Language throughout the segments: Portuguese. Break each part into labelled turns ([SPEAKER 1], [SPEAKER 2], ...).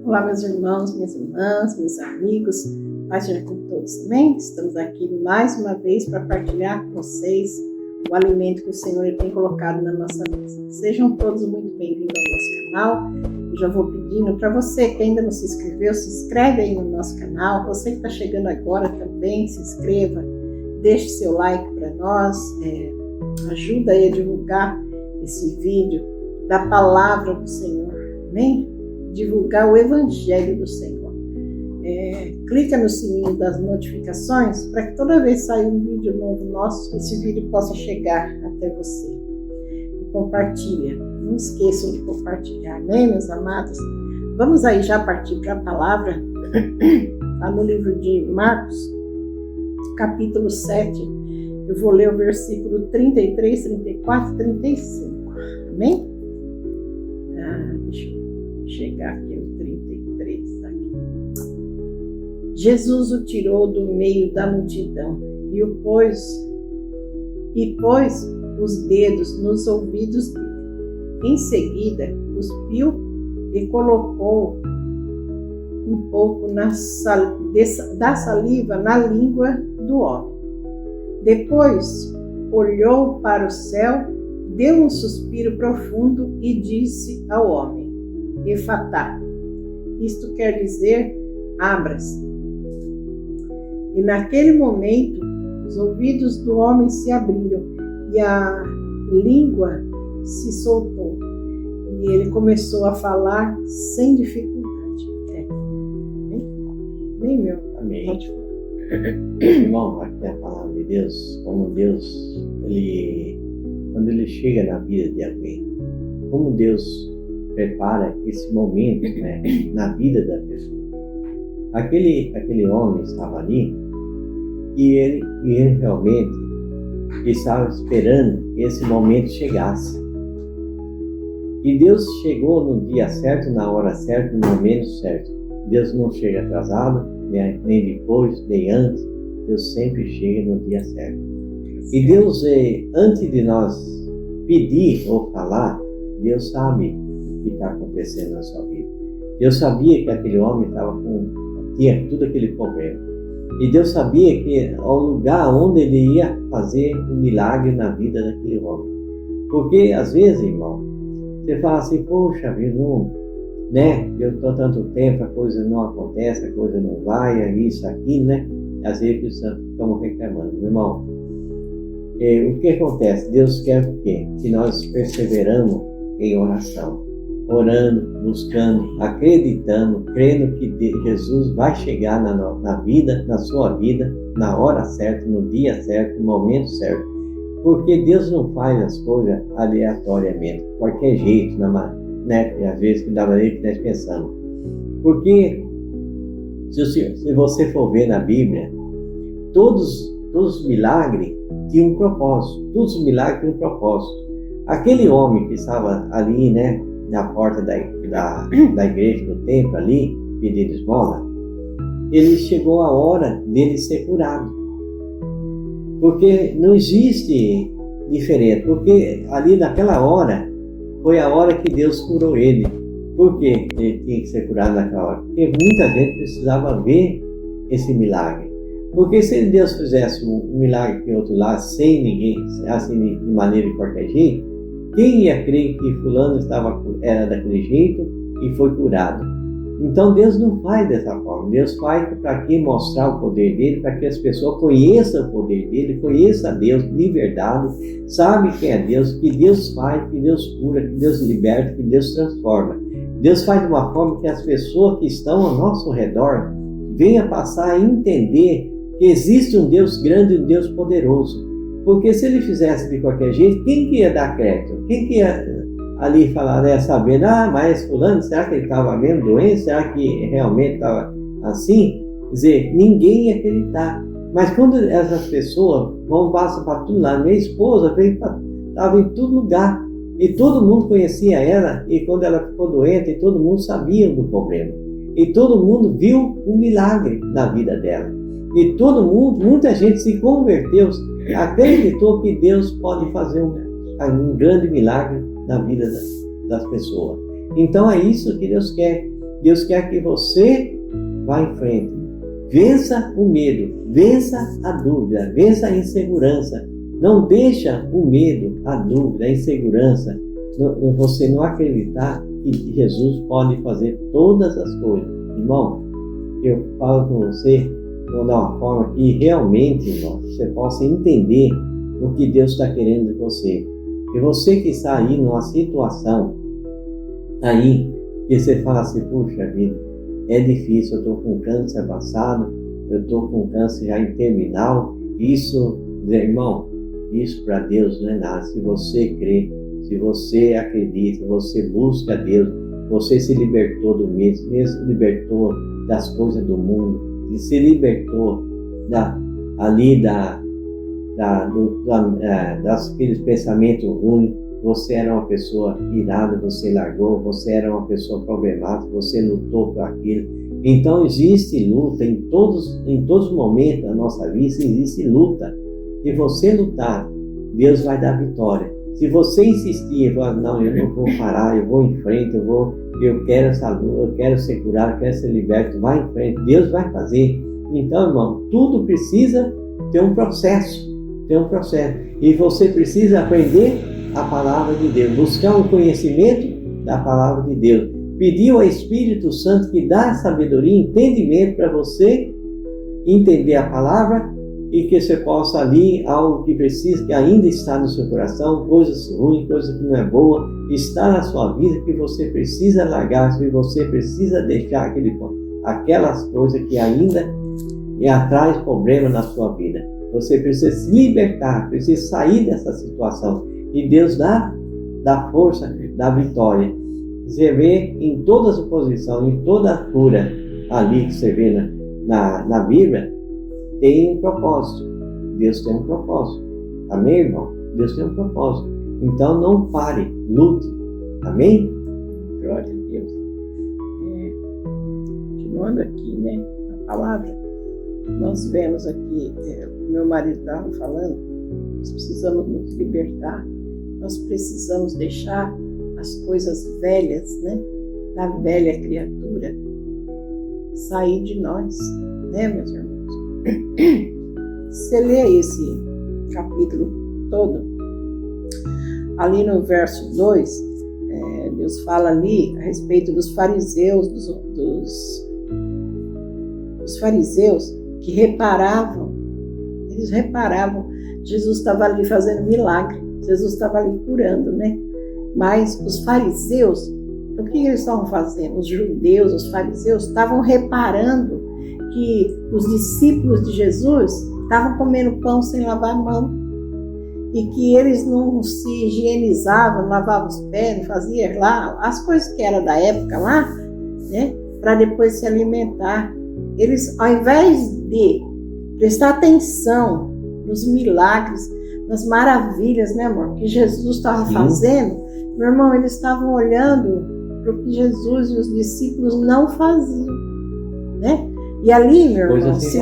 [SPEAKER 1] Olá, meus irmãos, minhas irmãs, meus amigos, paz seja com todos também. Estamos aqui mais uma vez para partilhar com vocês o alimento que o Senhor tem colocado na nossa mesa. Sejam todos muito bem-vindos ao nosso canal. Eu já vou pedindo para você que ainda não se inscreveu, se inscreve aí no nosso canal. Você que está chegando agora também, se inscreva, deixe seu like para nós, ajuda aí a divulgar esse vídeo da palavra do Senhor, amém? Divulgar o Evangelho do Senhor. Clica no sininho das notificações para que toda vez que sair um vídeo novo nosso, esse vídeo possa chegar até você. E compartilha. Não esqueçam de compartilhar, amém, meus amados? Vamos aí já partir para a palavra. Lá no livro de Marcos, capítulo 7. Eu vou ler o versículo 33, 34 e 35. Amém? Deixa eu chegar aqui no 33. Aqui. Jesus o tirou do meio da multidão e pôs os dedos nos ouvidos dele. Em seguida, cuspiu e colocou um pouco da saliva na língua do homem. Depois, olhou para o céu, deu um suspiro profundo e disse ao homem: Efatá. Isto quer dizer, abra-se. E naquele momento, os ouvidos do homem se abriram e a língua se soltou. E ele começou a falar sem dificuldade. Amém, meu?
[SPEAKER 2] Amém. Pode falar. Irmão, aqui é a palavra de Deus, como Deus, quando ele chega na vida de alguém, como Deus prepara esse momento, né, na vida da pessoa. Aquele homem estava ali e ele realmente estava esperando que esse momento chegasse. E Deus chegou no dia certo, na hora certa, no momento certo. Deus não chega atrasado, nem depois, nem antes. Deus sempre chega no dia certo. E Deus, antes de nós pedir ou falar, Deus sabe o que está acontecendo na sua vida. Deus sabia que aquele homem tinha tudo aquele problema. E Deus sabia que o lugar onde ele ia fazer um milagre na vida daquele homem. Porque às vezes, irmão, você fala assim, poxa vida, né? Eu estou tanto tempo, a coisa não acontece, a coisa não vai, é isso, aquilo, né? Às vezes estamos reclamando. Meu irmão, o que acontece? Deus quer o quê? Que nós perseveramos em oração, orando, buscando, acreditando, crendo que Jesus vai chegar na vida, na sua vida, na hora certa, no dia certo, no momento certo. Porque Deus não faz as coisas aleatoriamente, de qualquer jeito, né? E às vezes da maneira que nós pensamos. Porque se você for ver na Bíblia, todos os milagres tinham um propósito. Todos os milagres tinham um propósito. Aquele homem que estava ali, né, na porta da igreja, do templo ali, pedindo esmola, ele chegou a hora dele ser curado. Porque não existe diferente. Porque ali naquela hora, foi a hora que Deus curou ele. Por que ele tinha que ser curado naquela hora? Porque muita gente precisava ver esse milagre. Porque se Deus fizesse um milagre que outro lá, sem ninguém, assim de maneira de qualquer jeito, quem ia crer que fulano era daquele jeito e foi curado? Então Deus não faz dessa forma. Deus faz para que mostrar o poder dele, para que as pessoas conheçam o poder dele, conheçam a Deus de verdade, sabem quem é Deus, que Deus faz, que Deus cura, que Deus liberta, que Deus transforma. Deus faz de uma forma que as pessoas que estão ao nosso redor venham passar a entender que existe um Deus grande e um Deus poderoso. Porque se ele fizesse de qualquer jeito, quem que ia dar crédito? Quem que ia ali falar, né, sabendo, mas fulano, será que ele estava mesmo doente? Será que realmente estava assim? Quer dizer, ninguém ia acreditar. Mas quando essas pessoas passam para tudo lá, minha esposa estava em todo lugar, e todo mundo conhecia ela, e quando ela ficou doente, todo mundo sabia do problema. E todo mundo viu um milagre na vida dela. E todo mundo, muita gente se converteu, acreditou que Deus pode fazer um grande milagre na vida das pessoas. Então é isso que Deus quer. Deus quer que você vá em frente. Vença o medo, vença a dúvida, vença a insegurança. Não deixa o medo, a dúvida, a insegurança, você não acreditar que Jesus pode fazer todas as coisas. Irmão, eu falo com você de uma forma que realmente, irmão, você possa entender o que Deus está querendo de você. E você que está aí numa situação aí, que você fala assim, puxa vida, é difícil, eu estou com câncer avançado, eu estou com câncer já em terminal, isso, irmão, isso para Deus não é nada. Se você crê, se você acredita, você busca Deus, você se libertou do medo, se libertou das coisas do mundo, e se libertou daqueles pensamentos ruins. Você era uma pessoa irada, você largou, você era uma pessoa problemática, você lutou por aquilo. Então existe luta em todos os momentos da nossa vida, existe luta. E você lutar, Deus vai dar vitória. Se você insistir e falar, não, eu não vou parar, eu vou em frente, eu quero essa luta, eu quero ser curado, eu quero ser liberto, vai em frente, Deus vai fazer. Então, irmão, tudo precisa ter um processo. E você precisa aprender a palavra de Deus, buscar um conhecimento da palavra de Deus, pedir ao Espírito Santo que dá sabedoria e entendimento para você entender a palavra e que você possa ali algo que precisa, que ainda está no seu coração, coisas ruins, coisas que não é boa, está na sua vida, que você precisa largar, que você precisa deixar aquelas coisas que ainda traz problema na sua vida. Você precisa se libertar, precisa sair dessa situação. E Deus dá força, dá vitória. Você vê em todas as posições, em toda a cura ali que você vê na Bíblia, tem um propósito. Deus tem um propósito. Amém, irmão? Deus tem um propósito. Então não pare, lute. Amém?
[SPEAKER 1] Glória a Deus. Continuando aqui, né, a palavra, nós vemos aqui, o meu marido estava falando, nós precisamos nos libertar. Nós precisamos deixar as coisas velhas, né, da velha criatura, sair de nós, né, meus irmãos? Você lê esse capítulo todo, ali no verso 2, Deus fala ali a respeito dos fariseus, dos fariseus que eles reparavam, Jesus estava ali fazendo milagre, Jesus estava ali curando, né? Mas os fariseus, o que eles estavam fazendo? Os judeus, os fariseus, estavam reparando que os discípulos de Jesus estavam comendo pão sem lavar a mão e que eles não se higienizavam, lavavam os pés, não faziam lá as coisas que eram da época lá, né? Para depois se alimentar. Eles, ao invés de prestar atenção nos milagres, nas maravilhas, né, amor, que Jesus estava fazendo, meu irmão, eles estavam olhando para o que Jesus e os discípulos não faziam, né? E ali, meu irmão, se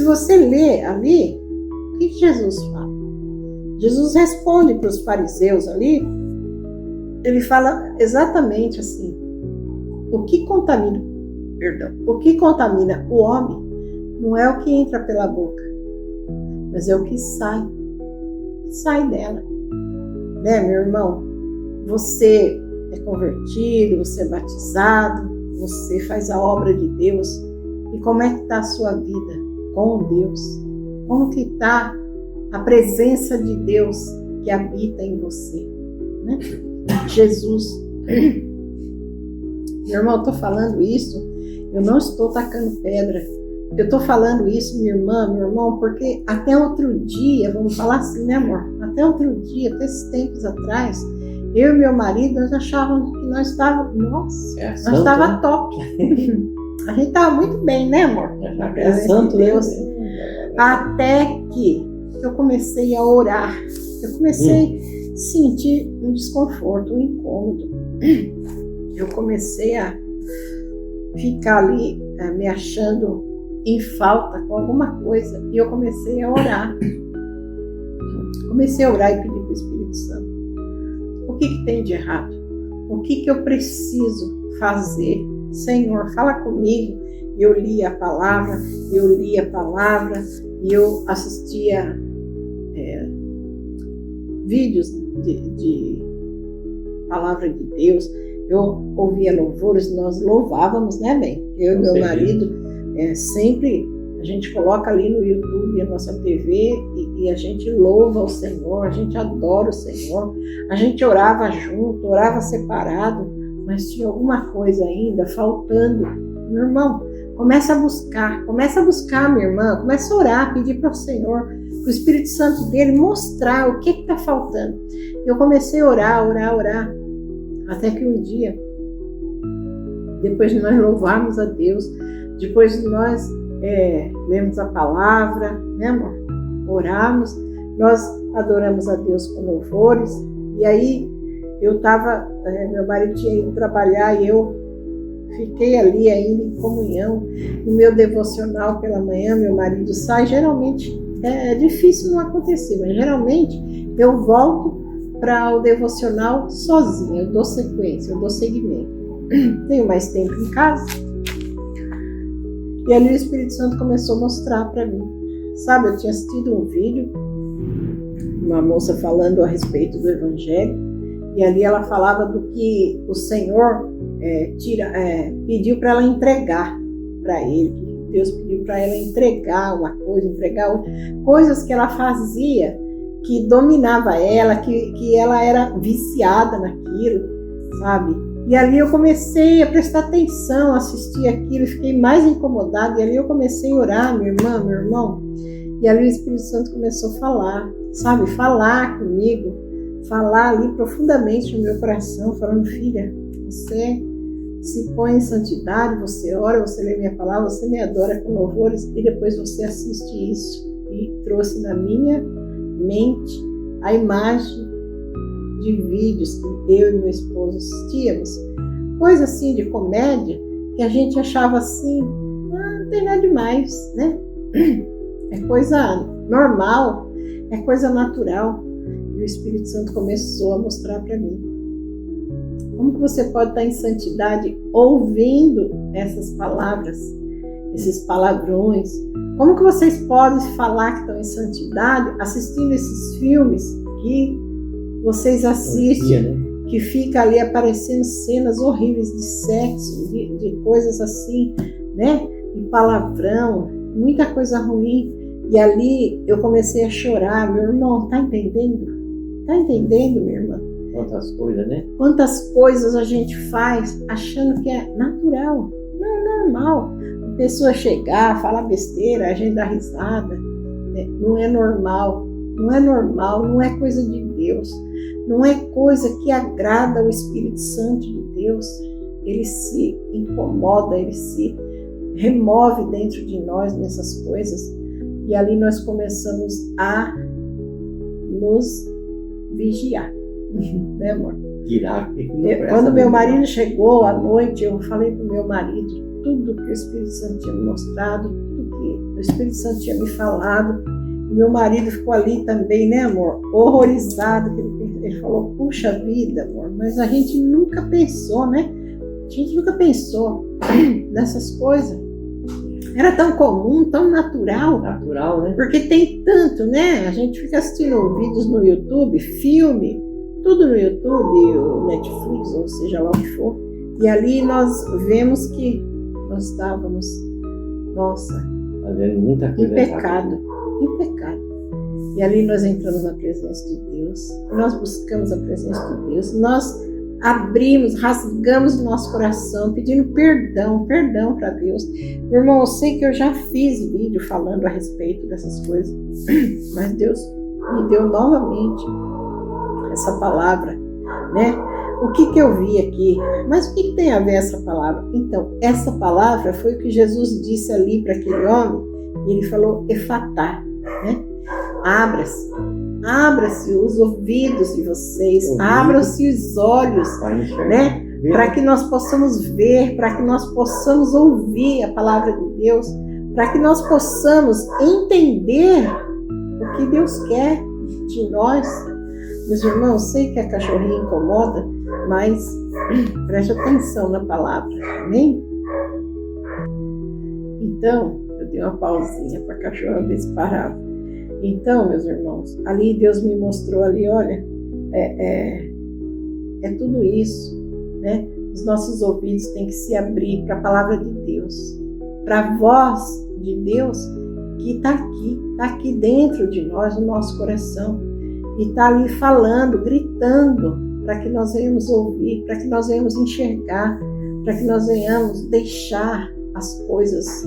[SPEAKER 1] você lê ali, o que Jesus fala? Jesus responde para os fariseus ali, ele fala exatamente assim, o que contamina o homem não é o que entra pela boca, mas é o que sai dela, né, meu irmão? Você é convertido, você é batizado, você faz a obra de Deus, e como é que está a sua vida com Deus? Como que está a presença de Deus que habita em você, né? Jesus. Meu irmão, eu estou falando isso, eu não estou tacando pedra. Eu estou falando isso, minha irmã, meu irmão, porque até outro dia, vamos falar assim, né, amor? Até outro dia, até esses tempos atrás, eu e meu marido, nós achávamos que nós estávamos, nós estávamos top. A gente estava muito bem, né, amor?
[SPEAKER 2] É santo, Deus.
[SPEAKER 1] Até que eu comecei a orar, eu comecei a sentir um desconforto, um incômodo. Eu comecei a ficar ali me achando em falta com alguma coisa, e eu comecei a orar. Comecei a orar e pedir para o Espírito Santo: o que tem de errado? O que eu preciso fazer? Senhor, fala comigo. Eu lia a palavra, e eu assistia vídeos de palavra de Deus. Eu ouvia louvores, nós louvávamos, né, bem? Eu e meu marido, sempre a gente coloca ali no YouTube a nossa TV e a gente louva o Senhor, a gente adora o Senhor, a gente orava junto, orava separado, mas tinha alguma coisa ainda faltando. Meu irmão, começa a buscar, minha irmã, começa a orar, pedir para o Senhor, para o Espírito Santo dele mostrar o que está faltando. Eu comecei a orar, até que um dia, depois de nós louvarmos a Deus, depois de nós lemos a palavra, né, amor? Oramos, nós adoramos a Deus com louvores, e aí eu estava, meu marido tinha ido trabalhar e eu fiquei ali ainda em comunhão, no meu devocional pela manhã. Meu marido sai, geralmente é difícil não acontecer, mas geralmente eu volto para o devocional sozinha, eu dou sequência, eu dou seguimento. Tenho mais tempo em casa. E ali o Espírito Santo começou a mostrar para mim. Sabe, eu tinha assistido um vídeo, uma moça falando a respeito do Evangelho, e ali ela falava do que o Senhor pediu para ela entregar para ele, que Deus pediu para ela entregar uma coisa, entregar outra, coisas que ela fazia, que dominava ela, que ela era viciada naquilo, sabe? E ali eu comecei a prestar atenção, assistir aquilo, e fiquei mais incomodada, e ali eu comecei a orar, minha irmã, meu irmão, e ali o Espírito Santo começou a falar, sabe? Falar comigo, falar ali profundamente no meu coração, falando: filha, você se põe em santidade, você ora, você lê minha palavra, você me adora com louvores, e depois você assiste isso. E trouxe na minha mente a imagem de vídeos que eu e meu esposo assistíamos, coisa assim de comédia, que a gente achava assim, não tem nada demais, né? É coisa normal, é coisa natural. E o Espírito Santo começou a mostrar para mim: como que você pode estar em santidade ouvindo essas palavras, esses palavrões? Como que vocês podem falar que estão em santidade assistindo esses filmes que vocês assistem, né? Que fica ali aparecendo cenas horríveis de sexo, de coisas assim, né? E palavrão, muita coisa ruim. E ali eu comecei a chorar. Meu irmão, tá entendendo? Tá entendendo, minha irmã?
[SPEAKER 2] Quantas coisas, né?
[SPEAKER 1] Quantas coisas a gente faz achando que é natural. Não é normal. A pessoa chegar, falar besteira, a gente dá risada. Né? Não é normal. Não é normal, não é coisa de Deus. Não é coisa que agrada ao Espírito Santo de Deus. Ele se incomoda, ele se remove dentro de nós nessas coisas. E ali nós começamos a nos vigiar. Né, amor? Quando meu marido chegou à noite, eu falei para o meu marido tudo que o Espírito Santo tinha me mostrado, tudo que o Espírito Santo tinha me falado. E meu marido ficou ali também, né, amor? Horrorizado. Ele falou: puxa vida, amor, mas a gente nunca pensou, né? A gente nunca pensou nessas coisas. Era tão comum, tão natural.
[SPEAKER 2] Natural, né?
[SPEAKER 1] Porque tem tanto, né? A gente fica assistindo vídeos no YouTube, filme, tudo no YouTube, o Netflix, ou seja lá o que for. E ali nós vemos que nós estávamos,
[SPEAKER 2] fazendo muita coisa
[SPEAKER 1] em pecado. E ali nós entramos na presença de Deus, nós buscamos a presença de Deus, nós abrimos, rasgamos o nosso coração, pedindo perdão para Deus. Meu irmão, eu sei que eu já fiz vídeo falando a respeito dessas coisas, mas Deus me deu novamente essa palavra, né? O que eu vi aqui? Mas o que tem a ver essa palavra? Então, essa palavra foi o que Jesus disse ali para aquele homem, e ele falou: efatá, né? Abra-se os ouvidos de vocês, abram-se os olhos, né? Para que nós possamos ver, para que nós possamos ouvir a palavra de Deus, para que nós possamos entender o que Deus quer de nós. Meus irmãos, sei que a cachorrinha incomoda, Mas preste atenção na palavra, amém? Então, eu dei uma pausinha para a cachorra ver se parava. Então, meus irmãos, ali Deus me mostrou ali, olha, é tudo isso, né? Os nossos ouvidos têm que se abrir para a palavra de Deus, para a voz de Deus que está aqui dentro de nós, no nosso coração, e está ali falando, gritando, para que nós venhamos ouvir, para que nós venhamos enxergar, para que nós venhamos deixar as coisas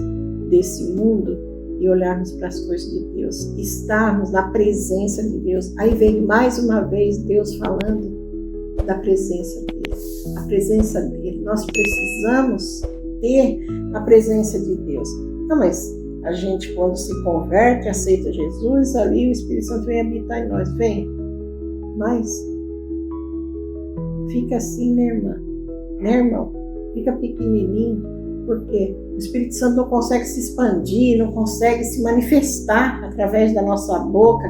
[SPEAKER 1] desse mundo e olharmos para as coisas de Deus, estarmos na presença de Deus. Aí vem mais uma vez Deus falando da presença dele, a presença dele. Nós precisamos ter a presença de Deus. Não, mas a gente, quando se converte, aceita Jesus, ali o Espírito Santo vem habitar em nós. Vem, mas fica assim, né, irmã? Né, irmão? Fica pequenininho, porque o Espírito Santo não consegue se expandir, não consegue se manifestar através da nossa boca,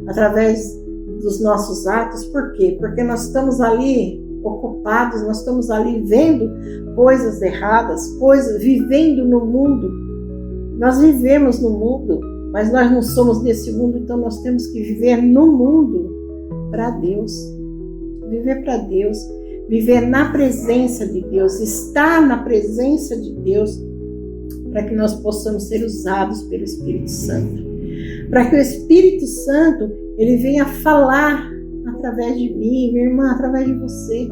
[SPEAKER 1] através dos nossos atos. Por quê? Porque nós estamos ali ocupados, nós estamos ali vendo coisas erradas, vivendo no mundo. Nós vivemos no mundo, mas nós não somos desse mundo, então nós temos que viver no mundo para Deus. Viver para Deus, viver na presença de Deus, estar na presença de Deus, para que nós possamos ser usados pelo Espírito Santo. Para que o Espírito Santo, ele venha falar através de mim, minha irmã, através de você,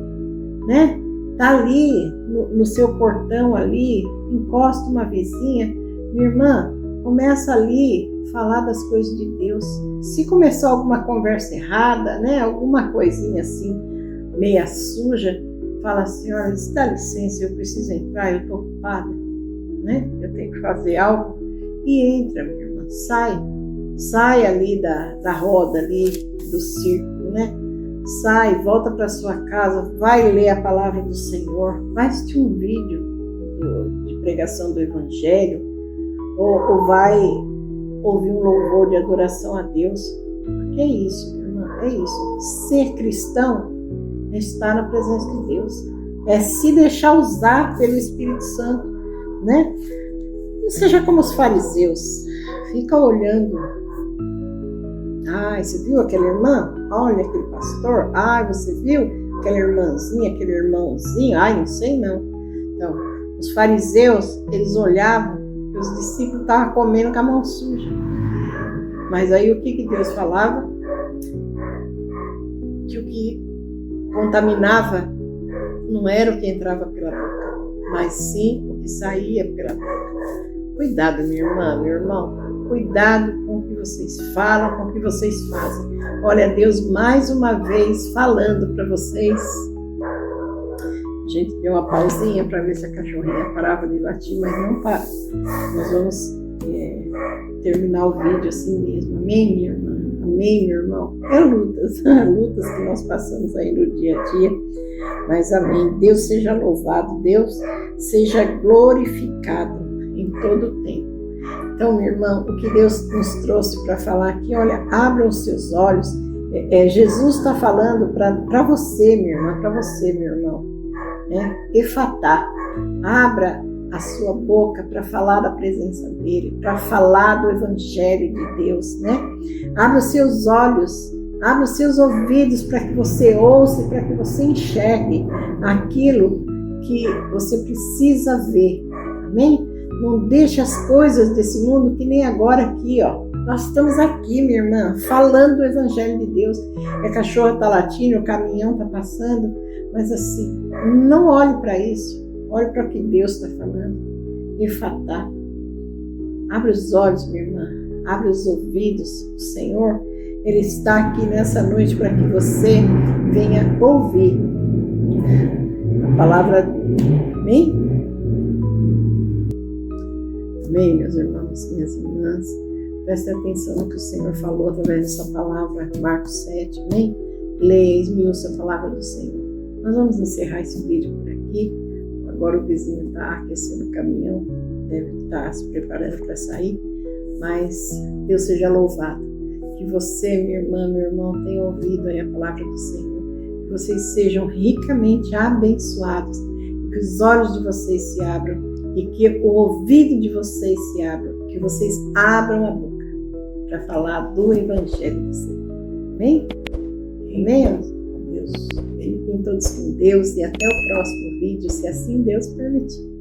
[SPEAKER 1] né? Tá ali no seu portão ali, encosta uma vizinha, minha irmã, começa ali a falar das coisas de Deus. Se começar alguma conversa errada, né, alguma coisinha assim, meia suja, fala assim, olha, dá licença, eu preciso entrar, eu estou ocupada, né? Eu tenho que fazer algo. E entra, minha irmã, sai ali da roda ali, do círculo, né? Sai, volta para sua casa, vai ler a palavra do Senhor, vai assistir um vídeo de pregação do Evangelho, ou vai ouvir um louvor de adoração a Deus. Porque é isso, minha irmã, é isso. Ser cristão é estar na presença de Deus, é se deixar usar pelo Espírito Santo, né? Não seja como os fariseus, fica olhando. Ai, você viu aquela irmã? Olha aquele pastor. Ai, você viu aquela irmãzinha, aquele irmãozinho? Ai, não sei não. Então, os fariseus, eles olhavam que os discípulos estavam comendo com a mão suja. Mas aí o que Deus falava? Que o que contaminava não era o que entrava pela boca, mas sim o que saía pela boca. Cuidado, minha irmã, meu irmão. Cuidado com o que vocês falam, com o que vocês fazem. Olha, Deus mais uma vez falando para vocês. A gente deu uma pausinha para ver se a cachorrinha parava de latir, mas não para. Nós vamos terminar o vídeo assim mesmo. Amém, minha irmã? Amém, meu irmão? É lutas que nós passamos aí no dia a dia. Mas amém. Deus seja louvado, Deus seja glorificado em todo o tempo. Então, meu irmão, o que Deus nos trouxe para falar aqui, olha, abram os seus olhos. Jesus está falando para você, minha irmã, para você, meu irmão. Efatá, abra a sua boca para falar da presença dele, para falar do Evangelho de Deus, né? Abra os seus olhos, abra os seus ouvidos para que você ouça, para que você enxergue aquilo que você precisa ver, amém? Não deixe as coisas desse mundo que nem agora aqui, ó. Nós estamos aqui, minha irmã, falando do Evangelho de Deus. A cachorra está latindo, o caminhão está passando, mas assim, não olhe para isso. Olhe para o que Deus está falando. Efatá. Abre os olhos, minha irmã. Abre os ouvidos. O Senhor, Ele está aqui nessa noite para que você venha ouvir a palavra dele. Amém? Amém, meus irmãos, minhas irmãs. Prestem atenção no que o Senhor falou através dessa palavra, Marcos 7. Amém? Leia e esmiúça a palavra do Senhor. Nós vamos encerrar esse vídeo por aqui. Agora o vizinho está aquecendo o caminhão, deve estar se preparando para sair, mas Deus seja louvado. Que você, minha irmã, meu irmão, tenha ouvido aí a palavra do Senhor, que que vocês sejam ricamente abençoados, que os olhos de vocês se abram e que o ouvido de vocês se abra, que vocês abram a boca para falar do Evangelho do Senhor. Amém? Amém?
[SPEAKER 2] Deus.
[SPEAKER 1] Fiquem todos com Deus e até o próximo vídeo, se assim Deus permitir.